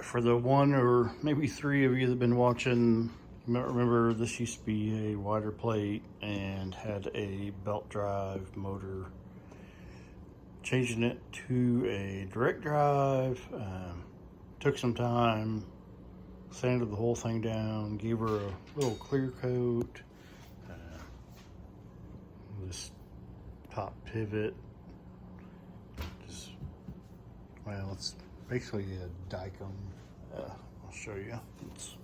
for the one or maybe three of you that have been watching, you might remember this used to be a wider plate and had a belt drive motor. Changing it to a direct drive took some time, sanded the whole thing down, gave her a little clear coat. This top pivot, well, it's basically a Dicom. I'll show you. It's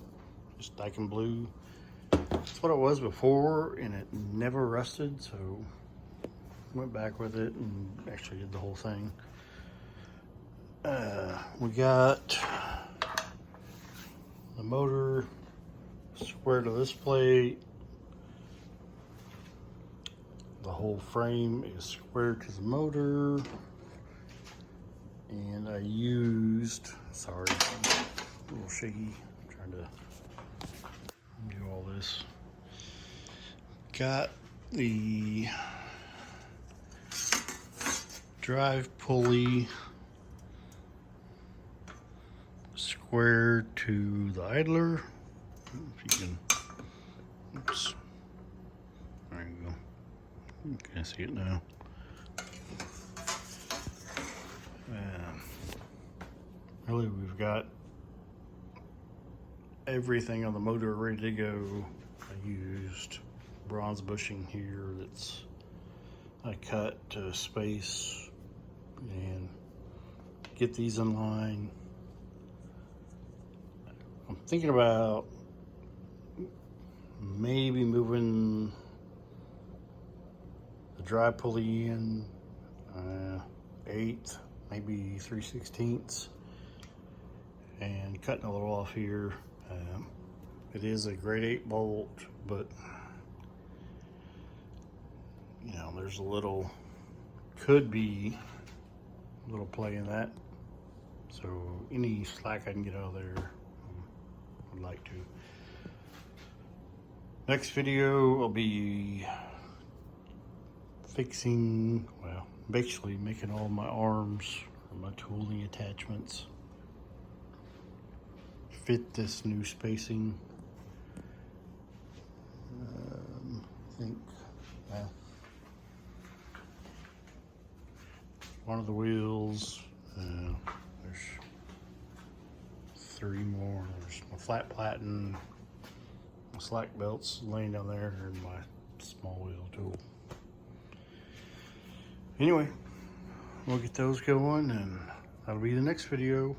just Dicom blue. That's what it was before, and it never rusted, so went back with it and actually did the whole thing. We got the motor square to this plate. The whole frame is square to the motor. And I used, sorry, a little shaky, I'm trying to do all this. Got the drive pulley square to the idler. If you can, oops, there you go. You can see it now. Really, we've got everything on the motor ready to go. I used bronze bushing here that's I cut to space and get these in line. I'm thinking about maybe moving the drive pulley in 1/8, maybe 3/16, and cutting a little off here. It is a grade 8 bolt, but you know, there's a little, could be a little play in that. So any slack I can get out of there, I'd like to. Next video will be fixing, well, basically making all my arms or my tooling attachments fit this new spacing. I think, well, one of the wheels, there's 3 more. There's my flat platen, my slack belts laying down there, and my small wheel tool. Anyway, we'll get those going, and that'll be the next video.